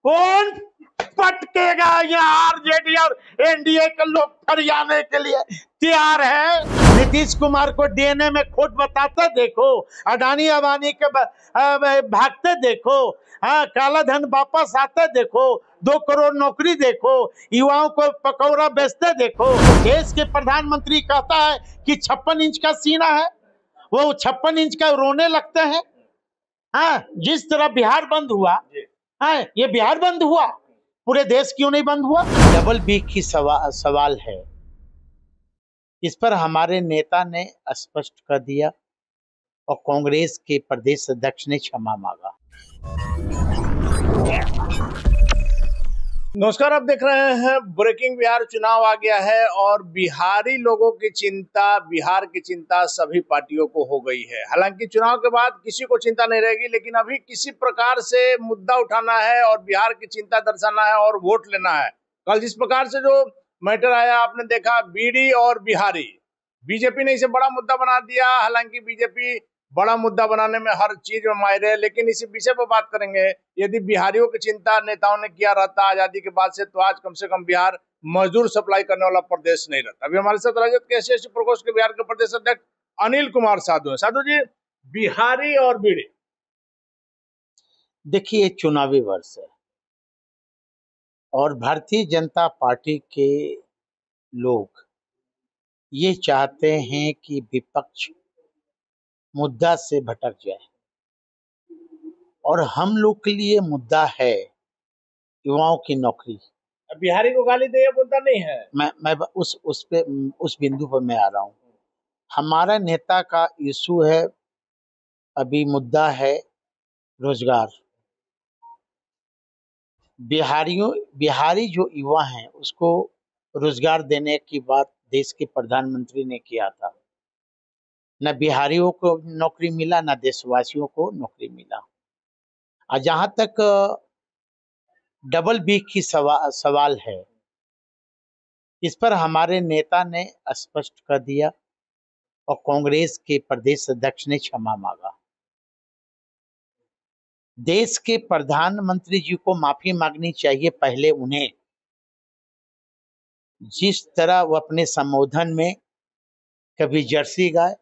कौन पटकेगा यहाँ आरजेडी और एनडीए के लोग फरियाने के लिए तैयार है। नीतीश कुमार को डीएनए में खोट बताते देखो, अडानी अबानी के भागते देखो, हाँ, काला धन वापस आते देखो, 2 करोड़ नौकरी देखो, युवाओं को पकौड़ा बेचते देखो। देश के प्रधानमंत्री कहता है कि 56 इंच का सीना है, वो 56 इंच का रोने लगते हैं। हाँ, जिस तरह बिहार बंद हुआ, हाँ, ये बिहार बंद हुआ, पूरे देश क्यों नहीं बंद हुआ? डबल बी की सवाल है। इस पर हमारे नेता ने स्पष्ट कर दिया और कांग्रेस के प्रदेश अध्यक्ष ने क्षमा मांगा। नमस्कार, आप देख रहे हैं ब्रेकिंग बिहार। चुनाव आ गया है और बिहारी लोगों की चिंता, बिहार की चिंता सभी पार्टियों को हो गई है। हालांकि चुनाव के बाद किसी को चिंता नहीं रहेगी, लेकिन अभी किसी प्रकार से मुद्दा उठाना है और बिहार की चिंता दर्शाना है और वोट लेना है। कल जिस प्रकार से जो मैटर आया, आपने देखा, बीडी और बिहारी, बीजेपी ने इसे बड़ा मुद्दा बना दिया। हालांकि बीजेपी बड़ा मुद्दा बनाने में हर चीज में माहिर है, लेकिन इसी विषय पर बात करेंगे। यदि बिहारियों की चिंता नेताओं ने किया रहता आजादी के बाद से, तो आज कम से कम बिहार मजदूर सप्लाई करने वाला प्रदेश नहीं रहता। अभी हमारे साथ राजद के एससी प्रकोष्ठ के बिहार के प्रदेश अध्यक्ष अनिल कुमार साधु है। साधु जी, बिहारी और बीडी, देखिए, चुनावी वर्ष है और भारतीय जनता पार्टी के लोग ये चाहते हैं कि विपक्ष मुद्दा से भटक जाए, और हम लोग के लिए मुद्दा है युवाओं की नौकरी। बिहारी को गाली दे, मुद्दा नहीं है। मैं उस बिंदु पर मैं आ रहा हूँ। हमारा नेता का इशू है, अभी मुद्दा है रोजगार। बिहारी जो युवा हैं उसको रोजगार देने की बात देश के प्रधानमंत्री ने किया था। न बिहारियों को नौकरी मिला, न देशवासियों को नौकरी मिला। और जहां तक डबल बी की सवाल है, इस पर हमारे नेता ने स्पष्ट कर दिया और कांग्रेस के प्रदेश अध्यक्ष ने क्षमा मांगा। देश के प्रधानमंत्री जी को माफी मांगनी चाहिए पहले उन्हें। जिस तरह वो अपने संबोधन में कभी जर्सी गाय,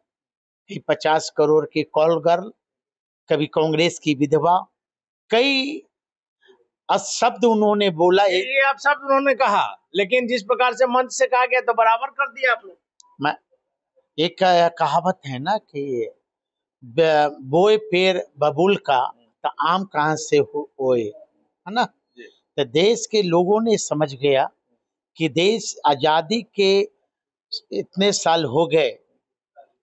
कभी 50 करोड़ की कॉल गर्ल, कभी कांग्रेस की विधवा, कई शब्द उन्होंने बोला। ये आप शब्द उन्होंने कहा, लेकिन जिस प्रकार से मंच से कहा गया तो बराबर कर दिया आपने। मैं एक कहावत है ना कि बोए पेड़ बबूल का तो आम कहाँ से होए, है ना। तो देश के लोगों ने समझ गया कि देश आजादी के इतने साल हो गए,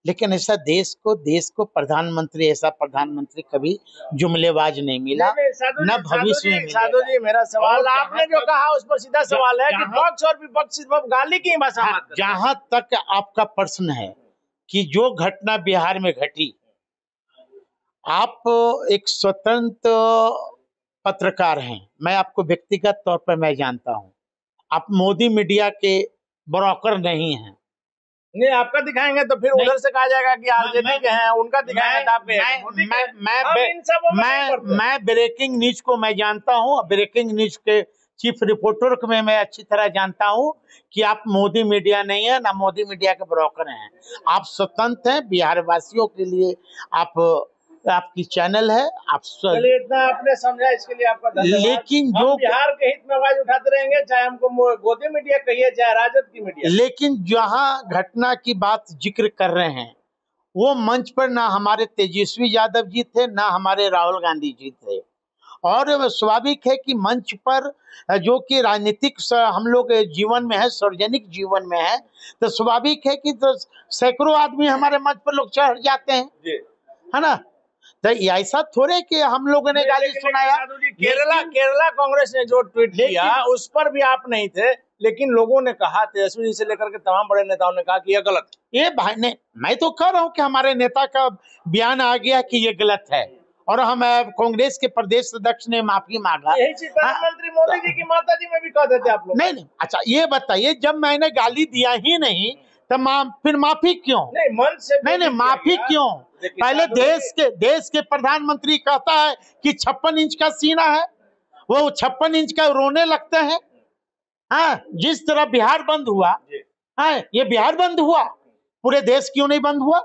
लेकिन ऐसा देश को प्रधानमंत्री, ऐसा प्रधानमंत्री कभी जुमलेबाज नहीं मिला, न भविष्य में मिलेगा। साधु जी, मेरा सवाल, आपने जो कहा उस पर सीधा सवाल है कि पक्ष और विपक्ष सिर्फ गाली की भाषा में। जहां तक आपका प्रश्न है कि जो घटना बिहार में घटी, आप एक स्वतंत्र पत्रकार हैं, मैं आपको व्यक्तिगत तौर पर मैं जानता हूं, आप मोदी मीडिया के ब्रोकर नहीं हैं। नहीं, आपका दिखाएंगे तो फिर उधर से कहा जाएगा कि आरजेडी के हैं, उनका दिखाएंगे तो आपके। मैं ब्रेकिंग न्यूज को मैं जानता हूं, ब्रेकिंग न्यूज के चीफ रिपोर्टर को मैं अच्छी तरह जानता हूं कि आप मोदी मीडिया नहीं है, ना मोदी मीडिया के ब्रोकर हैं। आप स्वतंत्र हैं, बिहार वासियों के लिए आपकी चैनल है। आप चलिए, इतना आपने समझा, इसके लिए आपका धन्यवाद। लेकिन जो बिहार के हित में आवाज उठाते रहेंगे, चाहे हमको मोदी मीडिया कहिए, चाहे राजद की मीडिया। लेकिन जहां घटना की बात जिक्र कर रहे हैं, वो मंच पर ना हमारे तेजस्वी यादव जी थे, ना हमारे राहुल गांधी जी थे। और स्वाभाविक है कि मंच पर जो कि राजनीतिक हम लोग जीवन में है, सार्वजनिक जीवन में है, तो स्वाभाविक है कि तो सैकड़ों आदमी हमारे मंच पर लोग चढ़ जाते हैं, है ना। तो ऐसा थोड़े कि हम लोगों ने गाली सुनाया। केरला कांग्रेस ने जो ट्वीट किया उस पर भी आप नहीं थे, लेकिन लोगों ने कहा, तेजस्वी जी से लेकर के तमाम बड़े नेताओं ने कहा कि यह गलत है। ये भाई ने, मैं तो कह रहा हूं कि हमारे नेता का बयान आ गया कि ये गलत है, और हम कांग्रेस के प्रदेश अध्यक्ष ने माफी मांगा। यही चीज प्रधानमंत्री मोदी जी की माता जी में भी कह देते आप लोग। नहीं, अच्छा ये बताइए, जब मैंने गाली दिया ही नहीं तो फिर माफी क्यों? नहीं, मन से नहीं, माफी क्यों? पहले देश के प्रधानमंत्री कहता है कि 56 इंच का सीना है, वो 56 इंच का रोने लगते हैं। हाँ, जिस तरह बिहार बंद हुआ, हाँ, ये बिहार बंद हुआ, पूरे देश क्यों नहीं बंद हुआ?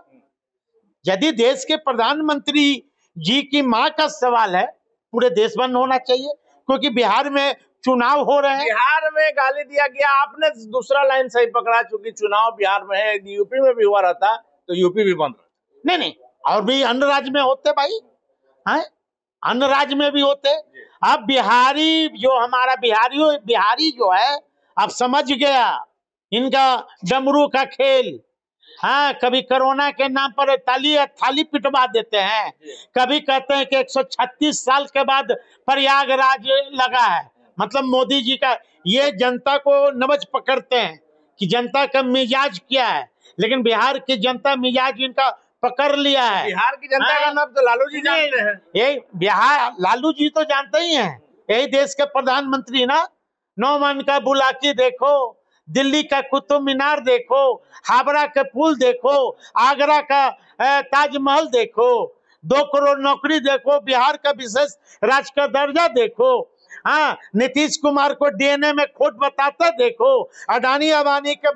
यदि देश के प्रधानमंत्री जी की मां का सवाल है, पूरे देश बंद होना चाहिए, क्योंकि बिहार में चुनाव हो रहे हैं। बिहार में गाली दिया गया, आपने दूसरा लाइन सही पकड़ा, चूंकि चुनाव बिहार में है, यूपी में भी हुआ रहता तो यूपी भी बंद रहता। नहीं, और भी अन्य राज्य में होते भाई, हैं, अन्य राज्य में भी होते। अब बिहारी जो हमारा बिहारी जो है, अब समझ गया इनका डमरू का खेल। हाँ, कभी कोरोना के नाम पर थाली पिटवा देते हैं, कभी कहते हैं कि 136 साल के बाद प्रयागराज लगा है, मतलब मोदी जी का। ये जनता को नबज पकड़ते हैं कि जनता का मिजाज क्या है, लेकिन बिहार की जनता मिजाज इनका पकड़ लिया है। बिहार की जनता का नाम तो लालू जी जानते हैं। यही बिहार, लालू जी तो जानते ही हैं, यही देश के प्रधानमंत्री ना। नौमन का बुलाकी देखो, दिल्ली का कुतुब मीनार देखो, हावड़ा के पुल देखो, आगरा का ताजमहल देखो, 2 करोड़ नौकरी देखो, बिहार का विशेष राज्य का दर्जा देखो। हाँ, नीतीश कुमार को डीएनए में खोट बताते देखो, अडानी अबानी के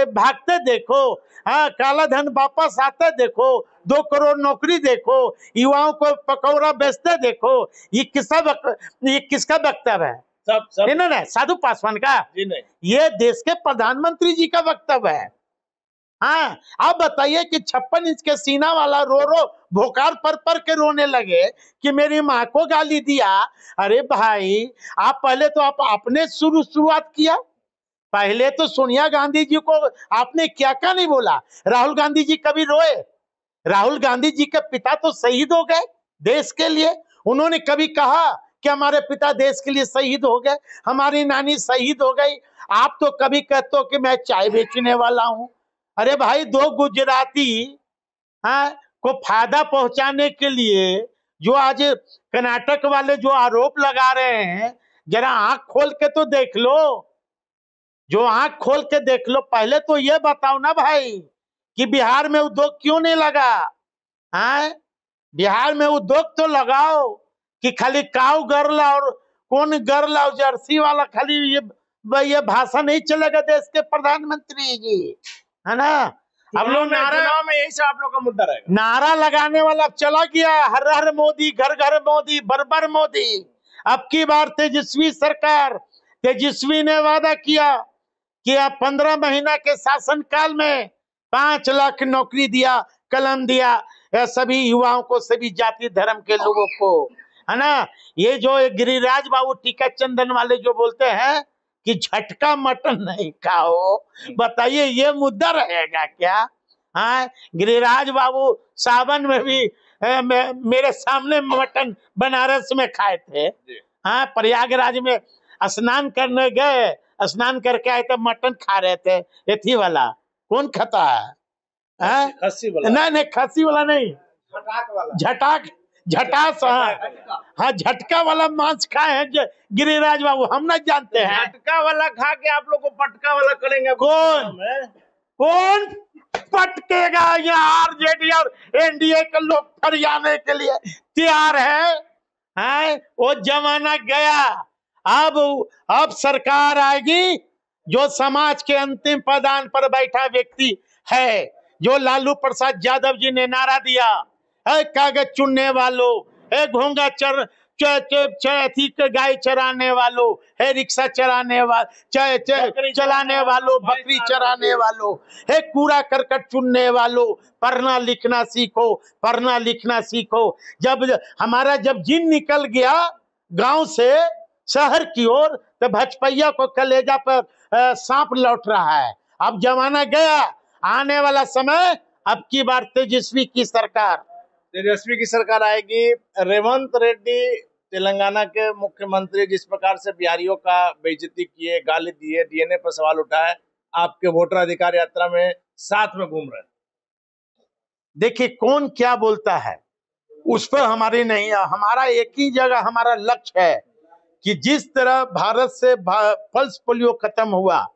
भागते देखो, हाँ, काला धन वापस आते देखो, 2 करोड़ नौकरी देखो, युवाओं को पकौड़ा बेचते देखो। ये किसका वक्तव्य है? सब नहीं, साधु पासवान का जी नहीं, ये देश के प्रधानमंत्री जी का वक्तव्य है। हाँ, आप बताइए कि 56 इंच के सीना वाला रो भोकाल पर के रोने लगे कि मेरी माँ को गाली दिया। अरे भाई, आप पहले तो आपने शुरुआत किया, पहले तो सोनिया गांधी जी को आपने क्या नहीं बोला। राहुल गांधी जी कभी रोए? राहुल गांधी जी के पिता तो शहीद हो गए देश के लिए, उन्होंने कभी कहा कि हमारे पिता देश के लिए शहीद हो गए, हमारी नानी शहीद हो गई? आप तो कभी कहते हो कि मैं चाय बेचने वाला हूं। अरे भाई, 2 गुजराती, हाँ, को फायदा पहुंचाने के लिए जो आज कर्नाटक वाले जो आरोप लगा रहे हैं, जरा आंख खोल के तो देख लो, जो आंख खोल के देख लो। पहले तो ये बताओ ना भाई कि बिहार में उद्योग क्यों नहीं लगा? हाँ, बिहार में उद्योग तो लगाओ कि खाली काऊ गर्ल और कौन गर्ल और जर्सी वाला खाली ये भाषा नहीं चलेगा देश के प्रधानमंत्री जी, है ना? अब लोग चुनाव में यही सब आप लोग का मुद्दा रहेगा। नारा लगाने वाला चला गया, हर हर मोदी, घर घर मोदी, बरबर मोदी। अब की बार तेजस्वी सरकार, तेजस्वी ने वादा किया कि अब 15 महीना के शासनकाल में 5 लाख नौकरी दिया, कलम दिया सभी युवाओं को, सभी जाति धर्म के लोगों को, है ना? ये जो गिरिराज बाबू टीका चंदन वाले जो बोलते हैं कि झटका मटन नहीं खाओ, बताइए ये मुद्दा रहेगा क्या? हाँ, गिरिराज बाबू सावन में भी मेरे सामने मटन बनारस में खाए थे। हाँ, प्रयागराज में स्नान करने गए, स्नान करके आए तो मटन खा रहे थे। एथी वाला कौन खाता है? खस्सी वाला नहीं, खस्सी वाला नहीं, झटास, हाँ, झटका वाला मांस खाए हैं गिरिराज बाबू, हम ना जानते हैं। झटका वाला खा के आप लोग को पटका वाला करेंगे? कौन पटकेगा? यहाँ आरजेडी और एनडीए के लोग फरियाने के लिए तैयार है? वो जमाना गया। अब सरकार आएगी जो समाज के अंतिम पायदान पर बैठा व्यक्ति है, जो लालू प्रसाद यादव जी ने नारा दिया है, कागज चुनने वालों, है घोंगा गाय चराने वालों, है रिक्शा चलाने चलाने वालों, बकरी चराने वालों, है कूड़ा करकट चुनने वालों, पढ़ना लिखना सीखो, पढ़ना लिखना सीखो। जब हमारा जिन निकल गया गांव से शहर की ओर, तो भजपैया को कलेजा पर सांप लौट रहा है। अब जमाना गया, आने वाला समय, अब की बार तेजस्वी की सरकार आएगी। रेवंत रेड्डी तेलंगाना के मुख्यमंत्री जिस प्रकार से बिहारियों का बेइज्जती किए, गाली दिए, डीएनए पर सवाल उठाए, आपके वोटर अधिकार यात्रा में साथ में घूम रहे हैं। देखिए, कौन क्या बोलता है उस पर हमारी नहीं है। हमारा एक ही जगह हमारा लक्ष्य है कि जिस तरह भारत से पल्स पोलियो खत्म हुआ,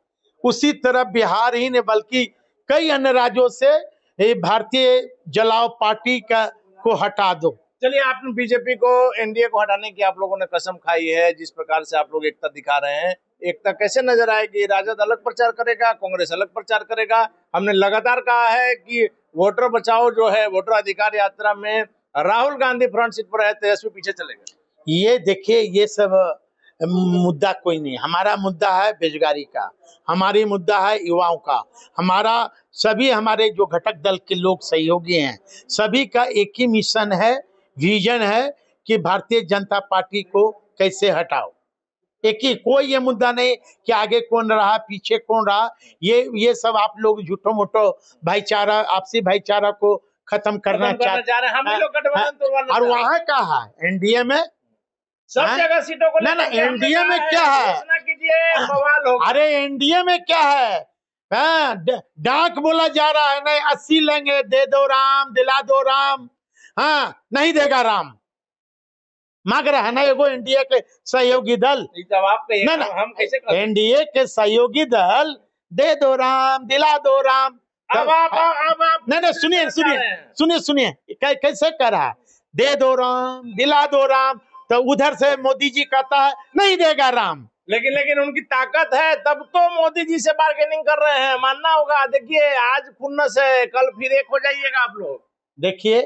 उसी तरह बिहार ही ने बल्कि कई अन्य राज्यों से भारतीय जलाओ पार्टी को हटा दो। चलिए, आपने बीजेपी को, एनडीए को हटाने की आप लोगों ने कसम खाई है, जिस प्रकार से आप लोग एकता दिखा रहे हैं, एकता कैसे नजर आएगी? राजद अलग प्रचार करेगा, कांग्रेस अलग प्रचार करेगा। हमने लगातार कहा है कि वोटर बचाओ जो है, वोटर अधिकार यात्रा में राहुल गांधी फ्रंट सीट पर है, तेजस्वी पीछे चलेगा। ये देखिए, ये सब मुद्दा कोई नहीं। हमारा मुद्दा है बेरोजगारी का, हमारी मुद्दा है युवाओं का, हमारा सभी हमारे जो घटक दल के लोग सहयोगी हैं, सभी का एक ही मिशन है, विजन है कि भारतीय जनता पार्टी को कैसे हटाओ। एक ही, कोई ये मुद्दा नहीं कि आगे कौन रहा पीछे कौन रहा। ये सब आप लोग झूठो मूठो भाईचारा, आपसी भाईचारा को खत्म करना चाह रहे हैं। हम ही लोग गठबंधन तोड़वाना। और वहां का है एनडीए में सब जगह सीटों को ना एनडीए में क्या है? बवाल होगा। अरे एनडीए में क्या है? डाक बोला जा रहा है, नहीं 80 लेंगे, दे दो राम, दिला दो राम। हाँ, नहीं देगा राम, मांग रहा है ना एगो एनडीए के सहयोगी दल। हम कैसे एनडीए के सहयोगी दल दे दो राम, दिला दो राम। अब आप नहीं, सुनिए कैसे कर रहा है? दे दो राम, दिला दो राम। तो उधर से मोदी जी कहता है नहीं देगा राम, लेकिन उनकी ताकत है, तब तो मोदी जी से बार्गेनिंग कर रहे हैं, मानना होगा। देखिए, आज खुन्नस है, कल फिर एक हो जाइएगा आप लोग। देखिए,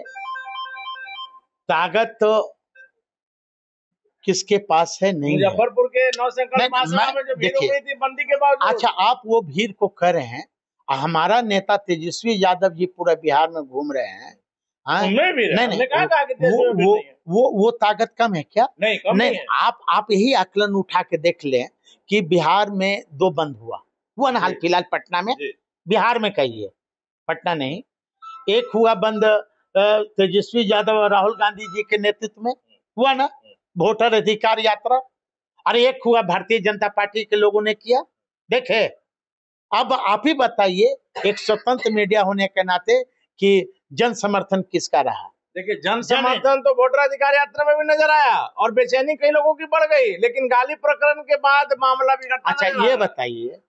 ताकत तो किसके पास है? नहीं, मुजफ्फरपुर के नौशंकर महासभा में जो भीड़ हो गई थी बंदी के बावजूद। अच्छा, आप वो भीड़ को कर रहे हैं। हमारा नेता तेजस्वी यादव जी पूरा बिहार में घूम रहे हैं। वो ताकत कम है क्या? नहीं, आप यही आकलन उठा के देख लें कि बिहार में 2 बंद हुआ ना हाल फिलहाल पटना में। बिहार में कहिए, पटना नहीं। एक हुआ बंद तेजस्वी यादव और राहुल गांधी जी के नेतृत्व में हुआ ना, वोटर अधिकार यात्रा। अरे एक हुआ भारतीय जनता पार्टी के लोगों ने किया। देखे, अब आप ही बताइए, एक स्वतंत्र मीडिया होने के नाते कि जन समर्थन किसका रहा? देखिए, जन समर्थन तो वोटर अधिकार यात्रा में भी नजर आया और बेचैनी कई लोगों की बढ़ गई, लेकिन गाली प्रकरण के बाद मामला बिगड़ा। अच्छा, ये बताइए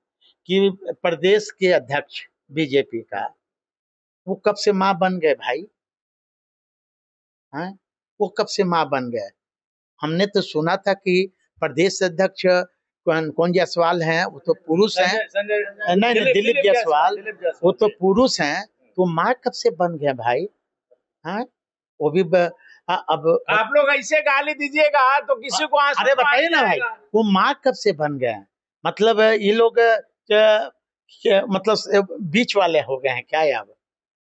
कि प्रदेश के अध्यक्ष बीजेपी का वो कब से मां बन गए भाई? हैं? वो कब से मां बन गए? हमने तो सुना था कि प्रदेश अध्यक्ष कौन जायसवाल हैं, वो तो पुरुष हैं। नहीं, दिलीप जायसवाल, वो तो पुरुष हैं। तो मां कब से बन गया भाई? हाँ, वो भी अब आप लोग ऐसे गाली दीजिएगा तो किसी को आंसू। अरे बताइए ना भाई, वो मां कब से बन गए? मतलब ये लोग मतलब बीच वाले हो गए हैं क्या यार?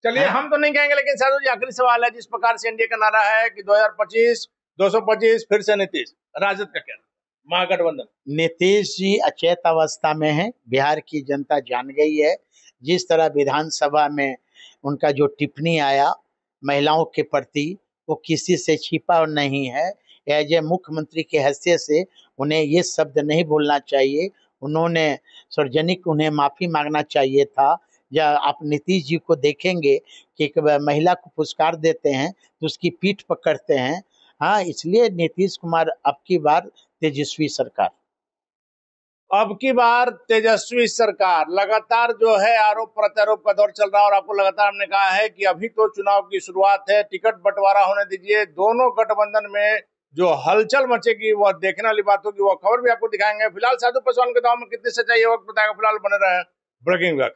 चलिए, हम तो नहीं कहेंगे, लेकिन साधु जी, आखिरी सवाल है। जिस प्रकार से एनडीए का नारा है कि 2025 225 फिर से नीतीश, राजद का क्या महागठबंधन? नीतीश जी अचेत अवस्था में है, बिहार की जनता जान गई है। जिस तरह विधानसभा में उनका जो टिप्पणी आया महिलाओं के प्रति, वो किसी से छिपा नहीं है। एज ए मुख्यमंत्री के हैसियत से उन्हें ये शब्द नहीं बोलना चाहिए। उन्होंने सार्वजनिक उन्हें माफी मांगना चाहिए था। या आप नीतीश जी को देखेंगे कि एक महिला को पुरस्कार देते हैं तो उसकी पीठ पकड़ते हैं। हाँ, इसलिए नीतीश कुमार अब की बार तेजस्वी सरकार। अब की बार तेजस्वी सरकार। लगातार जो है आरोप प्रत्यारोप का दौर चल रहा है और आपको लगातार हमने कहा है कि अभी तो चुनाव की शुरुआत है, टिकट बंटवारा होने दीजिए। दोनों गठबंधन में जो हलचल मचेगी वह देखने वाली बात होगी। वह खबर भी आपको दिखाएंगे। फिलहाल साधु पासवान के दाव में कितनी सच्चाई है वक्त बताएगा। फिलहाल बने रहे ब्रेकिंग न्यूज।